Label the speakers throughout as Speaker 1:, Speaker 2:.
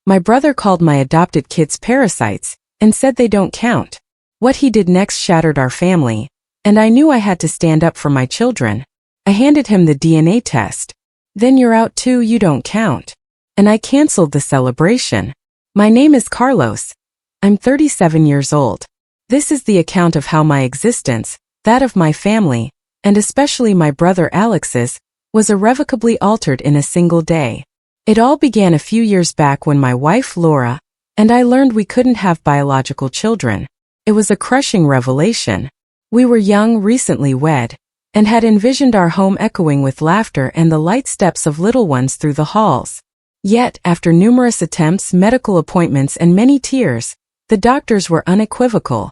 Speaker 1: My brother called my adopted kids parasites and said they don't count. What he did next shattered our family, and I knew I had to stand up for my children. I handed him the DNA test. Then you're out too, you don't count. And I canceled the celebration. My name is Carlos. I'm 37 years old. This is the account of how my existence, that of my family, and especially my brother Alex's, was irrevocably altered in a single day. It all began a few years back when my wife Laura and I learned we couldn't have biological children. It was a crushing revelation. We were young, recently wed, and had envisioned our home echoing with laughter and the light steps of little ones through the halls. Yet, after numerous attempts, medical appointments, and many tears, the doctors were unequivocal.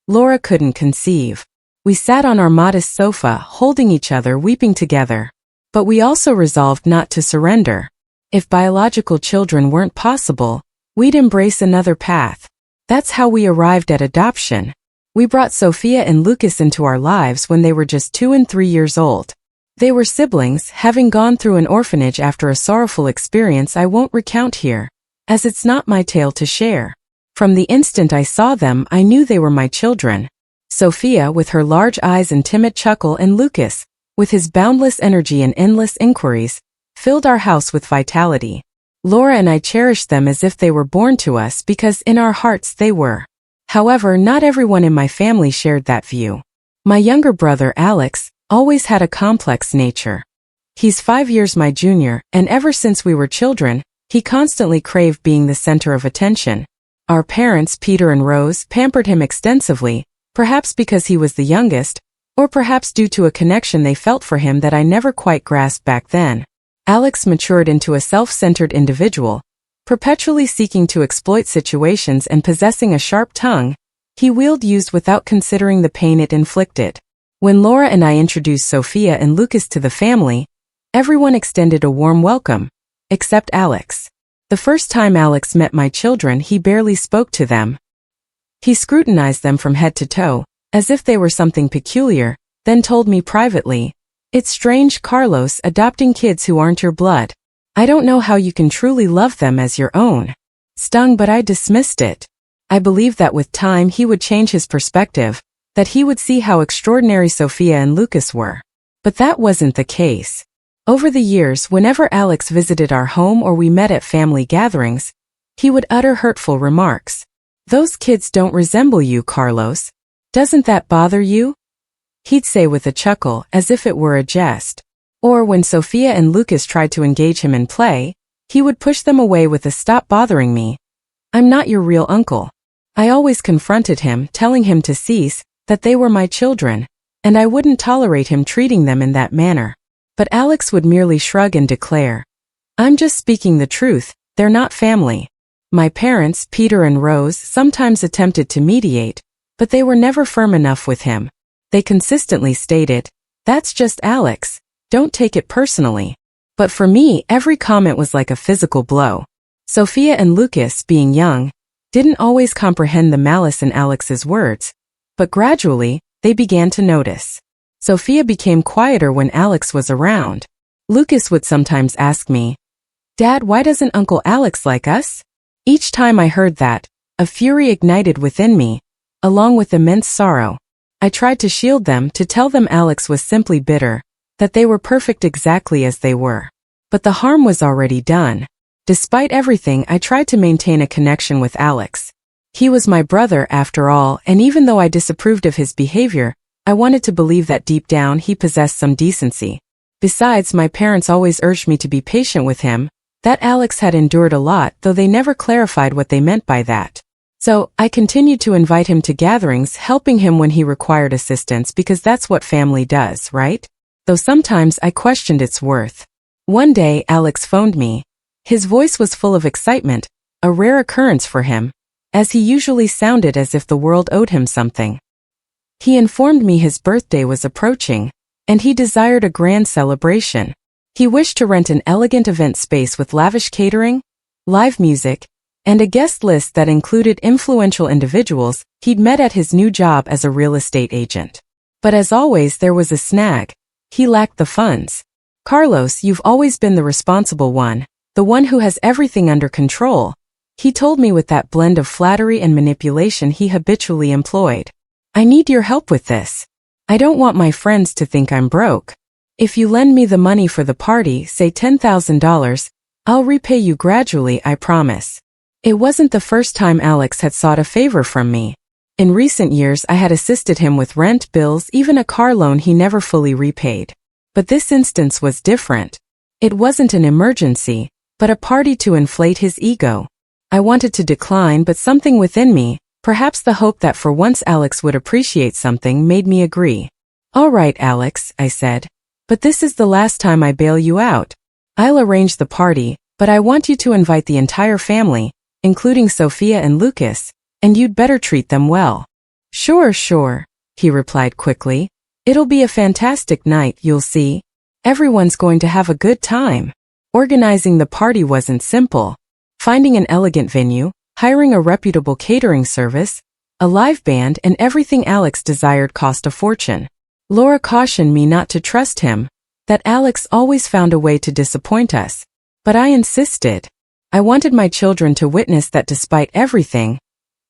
Speaker 1: Laura couldn't conceive. We sat on our modest sofa, holding each other, weeping together. But we also resolved not to surrender. If biological children weren't possible, we'd embrace another path. That's how we arrived at adoption. We brought Sophia and Lucas into our lives when they were just 2 and 3 years old. They were siblings, having gone through an orphanage after a sorrowful experience I won't recount here, as it's not my tale to share. From the instant I saw them, I knew they were my children. Sophia, with her large eyes and timid chuckle, and Lucas, with his boundless energy and endless inquiries, filled our house with vitality. Laura and I cherished them as if they were born to us because in our hearts they were. However, not everyone in my family shared that view. My younger brother Alex always had a complex nature. He's 5 years my junior, and ever since we were children, he constantly craved being the center of attention. Our parents, Peter and Rose, pampered him extensively, perhaps because he was the youngest, or perhaps due to a connection they felt for him that I never quite grasped back then. Alex matured into a self-centered individual, perpetually seeking to exploit situations and possessing a sharp tongue he used without considering the pain it inflicted. When Laura and I introduced Sophia and Lucas to the family, everyone extended a warm welcome, except Alex. The first time Alex met my children, he barely spoke to them. He scrutinized them from head to toe, as if they were something peculiar, then told me privately, "It's strange, Carlos, adopting kids who aren't your blood. I don't know how you can truly love them as your own." Stung, but I dismissed it. I believed that with time he would change his perspective, that he would see how extraordinary Sophia and Lucas were. But that wasn't the case. Over the years, whenever Alex visited our home or we met at family gatherings, he would utter hurtful remarks. "Those kids don't resemble you, Carlos. Doesn't that bother you?" He'd say with a chuckle, as if it were a jest. Or when Sophia and Lucas tried to engage him in play, he would push them away with a "Stop bothering me. I'm not your real uncle." I always confronted him, telling him to cease, that they were my children, and I wouldn't tolerate him treating them in that manner. But Alex would merely shrug and declare, "I'm just speaking the truth, they're not family." My parents, Peter and Rose, sometimes attempted to mediate, but they were never firm enough with him. They consistently stated, "That's just Alex, don't take it personally." But for me, every comment was like a physical blow. Sophia and Lucas, being young, didn't always comprehend the malice in Alex's words, but gradually, they began to notice. Sophia became quieter when Alex was around. Lucas would sometimes ask me, "Dad, why doesn't Uncle Alex like us?" Each time I heard that, a fury ignited within me, along with immense sorrow. I tried to shield them, to tell them Alex was simply bitter, that they were perfect exactly as they were. But the harm was already done. Despite everything, I tried to maintain a connection with Alex. He was my brother after all, and even though I disapproved of his behavior, I wanted to believe that deep down he possessed some decency. Besides, my parents always urged me to be patient with him, that Alex had endured a lot, though they never clarified what they meant by that. So, I continued to invite him to gatherings, helping him when he required assistance because that's what family does, right? Though sometimes I questioned its worth. One day, Alex phoned me. His voice was full of excitement, a rare occurrence for him, as he usually sounded as if the world owed him something. He informed me his birthday was approaching, and he desired a grand celebration. He wished to rent an elegant event space with lavish catering, live music, and a guest list that included influential individuals he'd met at his new job as a real estate agent. But as always, there was a snag. He lacked the funds. "Carlos, you've always been the responsible one, the one who has everything under control. He told me with that blend of flattery and manipulation he habitually employed. I need your help with this. I don't want my friends to think I'm broke. If you lend me the money for the party, say $10,000, I'll repay you gradually, I promise. It wasn't the first time Alex had sought a favor from me. In recent years I had assisted him with rent, bills, even a car loan he never fully repaid. But this instance was different. It wasn't an emergency, but a party to inflate his ego. I wanted to decline, but something within me, perhaps the hope that for once Alex would appreciate something, made me agree. All right, Alex, I said. But this is the last time I bail you out. I'll arrange the party, but I want you to invite the entire family, including Sophia and Lucas, and you'd better treat them well. Sure, he replied quickly. It'll be a fantastic night, you'll see. Everyone's going to have a good time. Organizing the party wasn't simple. Finding an elegant venue, hiring a reputable catering service, a live band, and everything Alex desired cost a fortune. Laura cautioned me not to trust him, that Alex always found a way to disappoint us. But I insisted. I wanted my children to witness that despite everything,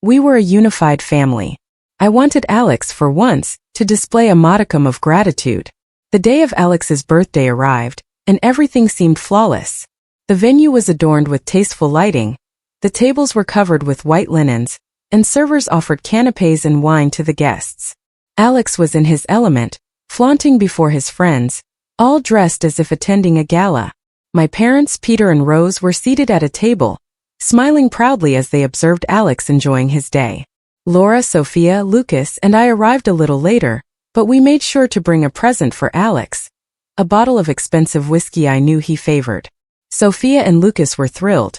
Speaker 1: we were a unified family. I wanted Alex, for once, to display a modicum of gratitude. The day of Alex's birthday arrived, and everything seemed flawless. The venue was adorned with tasteful lighting, the tables were covered with white linens, and servers offered canapés and wine to the guests. Alex was in his element, flaunting before his friends, all dressed as if attending a gala. My parents, Peter and Rose, were seated at a table, smiling proudly as they observed Alex enjoying his day. Laura, Sophia, Lucas, and I arrived a little later, but we made sure to bring a present for Alex, a bottle of expensive whiskey I knew he favored. Sophia and Lucas were thrilled.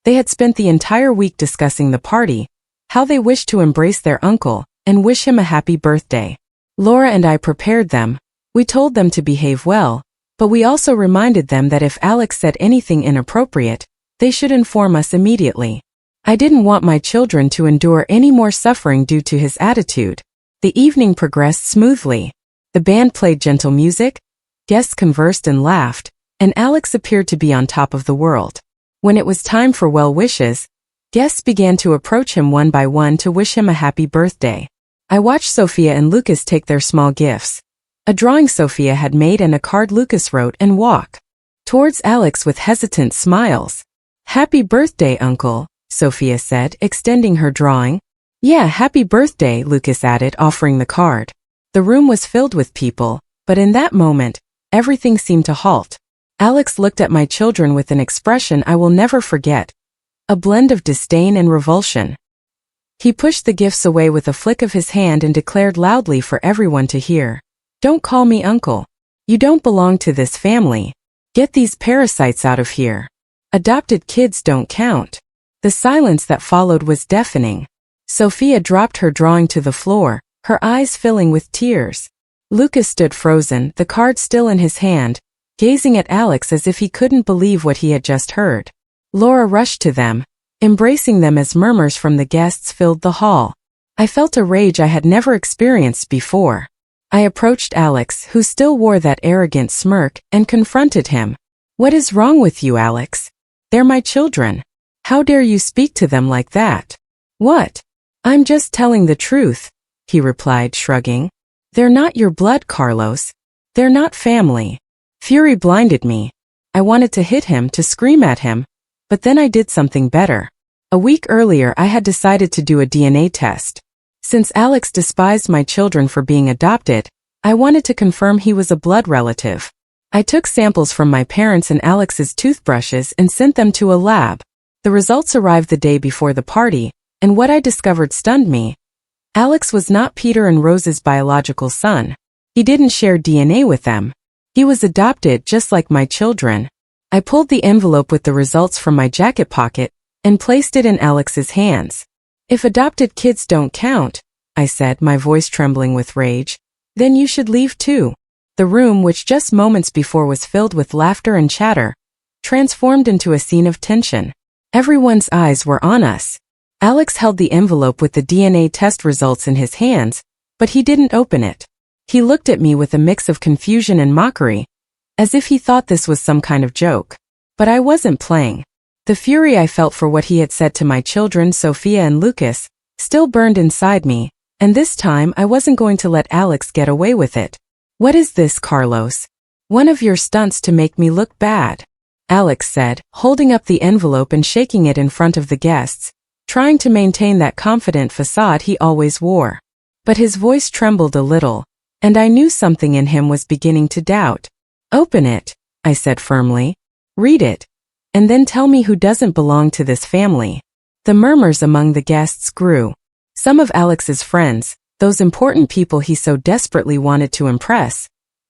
Speaker 1: They had spent the entire week discussing the party, how they wished to embrace their uncle, and wish him a happy birthday. Laura and I prepared them. We told them to behave well, but we also reminded them that if Alex said anything inappropriate, they should inform us immediately. I didn't want my children to endure any more suffering due to his attitude. The evening progressed smoothly. The band played gentle music, guests conversed and laughed, and Alex appeared to be on top of the world. When it was time for well wishes, guests began to approach him one by one to wish him a happy birthday. I watched Sophia and Lucas take their small gifts, a drawing Sophia had made and a card Lucas wrote, and walk towards Alex with hesitant smiles. Happy birthday, Uncle, Sophia said, extending her drawing. Yeah, happy birthday, Lucas added, offering the card. The room was filled with people, but in that moment, everything seemed to halt. Alex looked at my children with an expression I will never forget, a blend of disdain and revulsion. He pushed the gifts away with a flick of his hand and declared loudly for everyone to hear. Don't call me uncle. You don't belong to this family. Get these parasites out of here. Adopted kids don't count. The silence that followed was deafening. Sophia dropped her drawing to the floor, her eyes filling with tears. Lucas stood frozen, the card still in his hand, gazing at Alex as if he couldn't believe what he had just heard. Laura rushed to them, embracing them as murmurs from the guests filled the hall. I felt a rage I had never experienced before. I approached Alex, who still wore that arrogant smirk, and confronted him. What is wrong with you, Alex? They're my children. How dare you speak to them like that? What? I'm just telling the truth, he replied, shrugging. They're not your blood, Carlos. They're not family. Fury blinded me. I wanted to hit him, to scream at him, but then I did something better. A week earlier I had decided to do a DNA test. Since Alex despised my children for being adopted, I wanted to confirm he was a blood relative. I took samples from my parents and Alex's toothbrushes and sent them to a lab. The results arrived the day before the party, and what I discovered stunned me. Alex was not Peter and Rose's biological son. He didn't share DNA with them. He was adopted just like my children. I pulled the envelope with the results from my jacket pocket and placed it in Alex's hands. If adopted kids don't count, I said, my voice trembling with rage, then you should leave too. The room, which just moments before was filled with laughter and chatter, transformed into a scene of tension. Everyone's eyes were on us. Alex held the envelope with the DNA test results in his hands, but he didn't open it. He looked at me with a mix of confusion and mockery, as if he thought this was some kind of joke. But I wasn't playing. The fury I felt for what he had said to my children, Sophia and Lucas, still burned inside me, and this time I wasn't going to let Alex get away with it. "What is this, Carlos? One of your stunts to make me look bad," Alex said, holding up the envelope and shaking it in front of the guests, trying to maintain that confident facade he always wore. But his voice trembled a little, and I knew something in him was beginning to doubt. "Open it," I said firmly. "Read it, and then tell me who doesn't belong to this family." The murmurs among the guests grew. Some of Alex's friends, those important people he so desperately wanted to impress,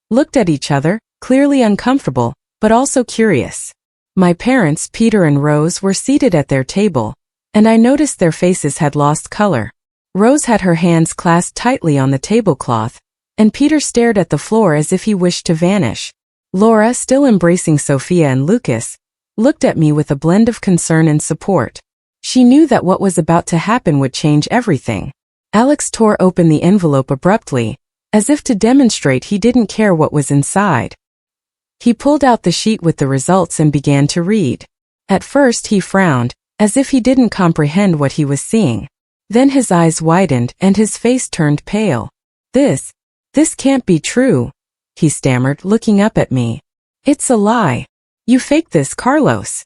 Speaker 1: looked at each other, clearly uncomfortable, but also curious. My parents, Peter and Rose, were seated at their table, and I noticed their faces had lost color. Rose had her hands clasped tightly on the tablecloth, and Peter stared at the floor as if he wished to vanish. Laura, still embracing Sophia and Lucas, looked at me with a blend of concern and support. She knew that what was about to happen would change everything. Alex tore open the envelope abruptly, as if to demonstrate he didn't care what was inside. He pulled out the sheet with the results and began to read. At first he frowned, as if he didn't comprehend what he was seeing. Then his eyes widened and his face turned pale. This can't be true," he stammered, looking up at me. "It's a lie. You faked this, Carlos."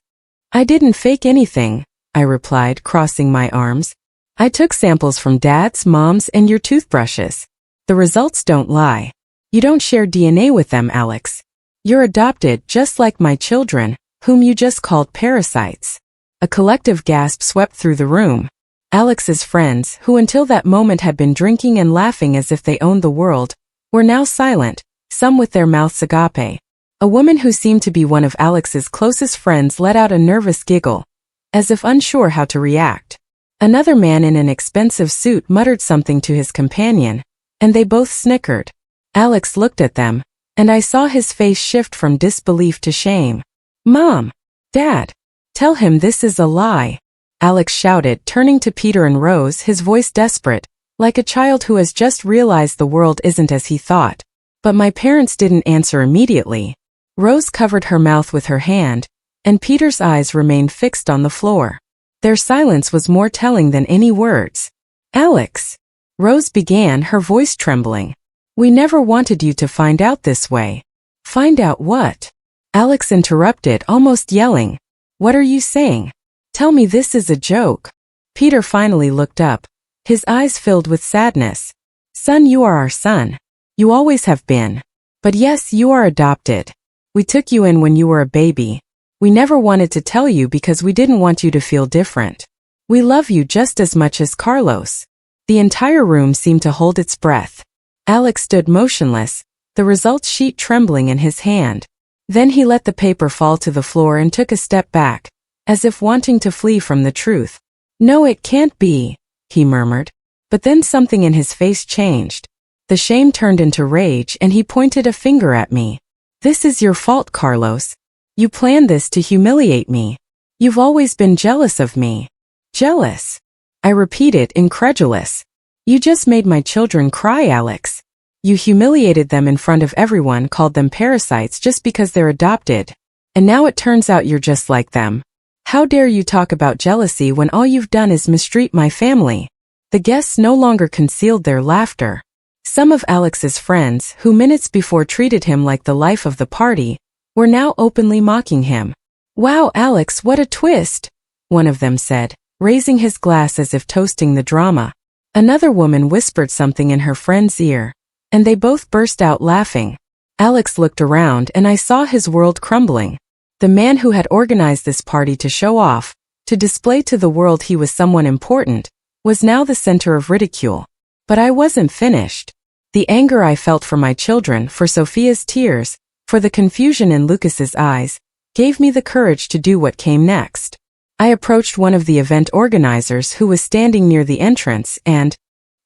Speaker 1: "I didn't fake anything," I replied, crossing my arms. "I took samples from Dad's, Mom's, and your toothbrushes. The results don't lie. You don't share DNA with them, Alex. You're adopted, just like my children, whom you just called parasites." A collective gasp swept through the room. Alex's friends, who until that moment had been drinking and laughing as if they owned the world, were now silent, some with their mouths agape. A woman who seemed to be one of Alex's closest friends let out a nervous giggle, as if unsure how to react. Another man in an expensive suit muttered something to his companion, and they both snickered. Alex looked at them, and I saw his face shift from disbelief to shame. "Mom! Dad! Tell him this is a lie!" Alex shouted, turning to Peter and Rose, his voice desperate, like a child who has just realized the world isn't as he thought. But my parents didn't answer immediately. Rose covered her mouth with her hand, and Peter's eyes remained fixed on the floor. Their silence was more telling than any words. "Alex," Rose began, her voice trembling. "We never wanted you to find out this way." "Find out what?" Alex interrupted, almost yelling. "What are you saying? Tell me this is a joke." Peter finally looked up, his eyes filled with sadness. "Son, you are our son. You always have been. But yes, you are adopted. We took you in when you were a baby. We never wanted to tell you because we didn't want you to feel different. We love you just as much as Carlos." The entire room seemed to hold its breath. Alex stood motionless, the results sheet trembling in his hand. Then he let the paper fall to the floor and took a step back, as if wanting to flee from the truth. "No, it can't be," he murmured. But then something in his face changed. The shame turned into rage and he pointed a finger at me. "This is your fault, Carlos. You planned this to humiliate me. You've always been jealous of me." "Jealous?" I repeated, incredulous. "You just made my children cry, Alex. You humiliated them in front of everyone, called them parasites just because they're adopted. And now it turns out you're just like them. How dare you talk about jealousy when all you've done is mistreat my family?" The guests no longer concealed their laughter. Some of Alex's friends, who minutes before treated him like the life of the party, were now openly mocking him. "Wow, Alex, what a twist," one of them said, raising his glass as if toasting the drama. Another woman whispered something in her friend's ear, and they both burst out laughing. Alex looked around and I saw his world crumbling. The man who had organized this party to show off, to display to the world he was someone important, was now the center of ridicule. But I wasn't finished. The anger I felt for my children, for Sophia's tears, for the confusion in Lucas's eyes, gave me the courage to do what came next. I approached one of the event organizers who was standing near the entrance and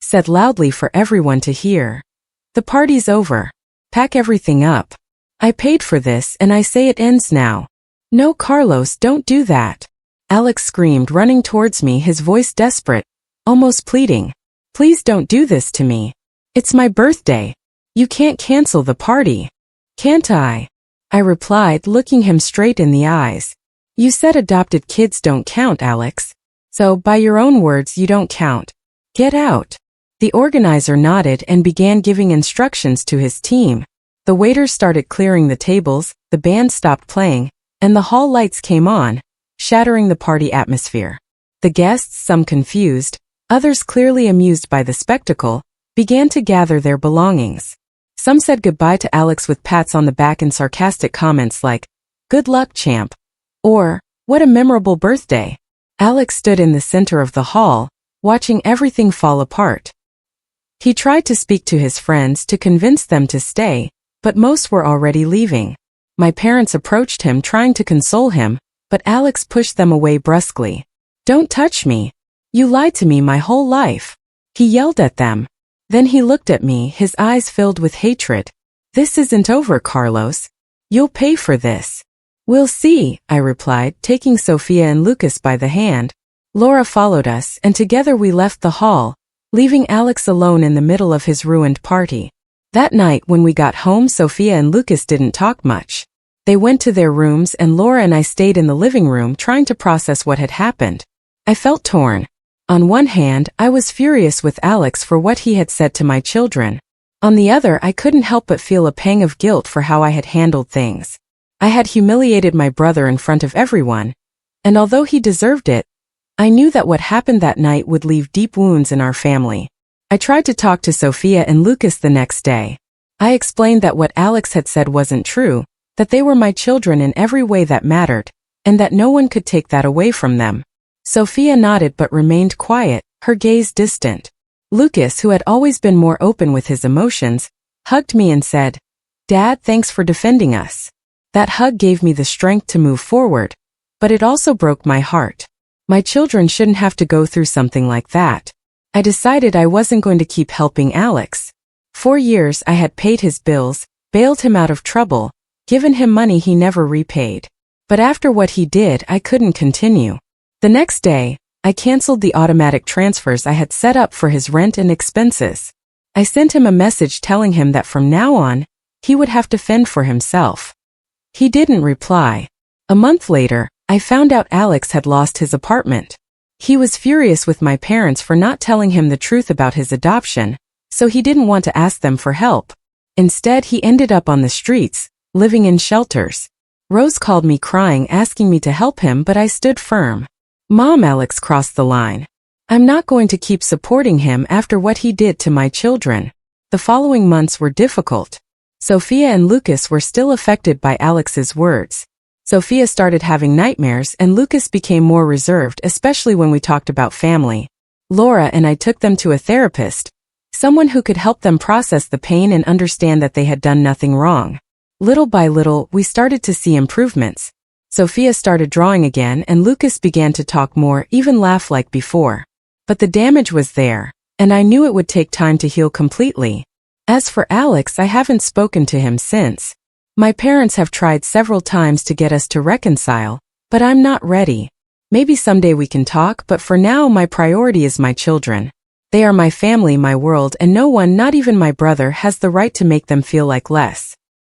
Speaker 1: said loudly for everyone to hear, "The party's over. Pack everything up. I paid for this and I say it ends now." "No, Carlos, don't do that," Alex screamed, running towards me, his voice desperate, almost pleading. "Please don't do this to me. It's my birthday. You can't cancel the party." "Can't I?" I replied, looking him straight in the eyes. You said adopted kids don't count, Alex. So, by your own words, you don't count. Get out. The organizer nodded and began giving instructions to his team. The waiters started clearing the tables, the band stopped playing, and the hall lights came on, shattering the party atmosphere. The guests, some confused, others clearly amused by the spectacle, began to gather their belongings. Some said goodbye to Alex with pats on the back and sarcastic comments like, "Good luck, champ," or, "What a memorable birthday." Alex stood in the center of the hall, watching everything fall apart. He tried to speak to his friends to convince them to stay, but most were already leaving. My parents approached him trying to console him, but Alex pushed them away brusquely. "Don't touch me. You lied to me my whole life," he yelled at them. Then he looked at me, his eyes filled with hatred. "This isn't over, Carlos. You'll pay for this." "We'll see," I replied, taking Sophia and Lucas by the hand. Laura followed us, and together we left the hall, leaving Alex alone in the middle of his ruined party. That night when we got home, Sophia and Lucas didn't talk much. They went to their rooms and Laura and I stayed in the living room trying to process what had happened. I felt torn. On one hand, I was furious with Alex for what he had said to my children. On the other, I couldn't help but feel a pang of guilt for how I had handled things. I had humiliated my brother in front of everyone, and although he deserved it, I knew that what happened that night would leave deep wounds in our family. I tried to talk to Sophia and Lucas the next day. I explained that what Alex had said wasn't true, that they were my children in every way that mattered, and that no one could take that away from them. Sophia nodded but remained quiet, her gaze distant. Lucas, who had always been more open with his emotions, hugged me and said, "Dad, thanks for defending us." That hug gave me the strength to move forward, but it also broke my heart. My children shouldn't have to go through something like that. I decided I wasn't going to keep helping Alex. For years I had paid his bills, bailed him out of trouble, given him money he never repaid. But after what he did, I couldn't continue. The next day, I canceled the automatic transfers I had set up for his rent and expenses. I sent him a message telling him that from now on, he would have to fend for himself. He didn't reply. A month later, I found out Alex had lost his apartment. He was furious with my parents for not telling him the truth about his adoption, so he didn't want to ask them for help. Instead, he ended up on the streets, living in shelters. Rose called me crying, asking me to help him, but I stood firm. "Mom," Alex crossed the line. "I'm not going to keep supporting him after what he did to my children." The following months were difficult. Sophia and Lucas were still affected by Alex's words. Sophia started having nightmares and Lucas became more reserved, especially when we talked about family. Laura and I took them to a therapist, someone who could help them process the pain and understand that they had done nothing wrong. Little by little, we started to see improvements. Sophia started drawing again and Lucas began to talk more, even laugh like before. But the damage was there, and I knew it would take time to heal completely. As for Alex, I haven't spoken to him since. My parents have tried several times to get us to reconcile, but I'm not ready. Maybe someday we can talk, but for now my priority is my children. They are my family, my world, and no one, not even my brother, has the right to make them feel like less.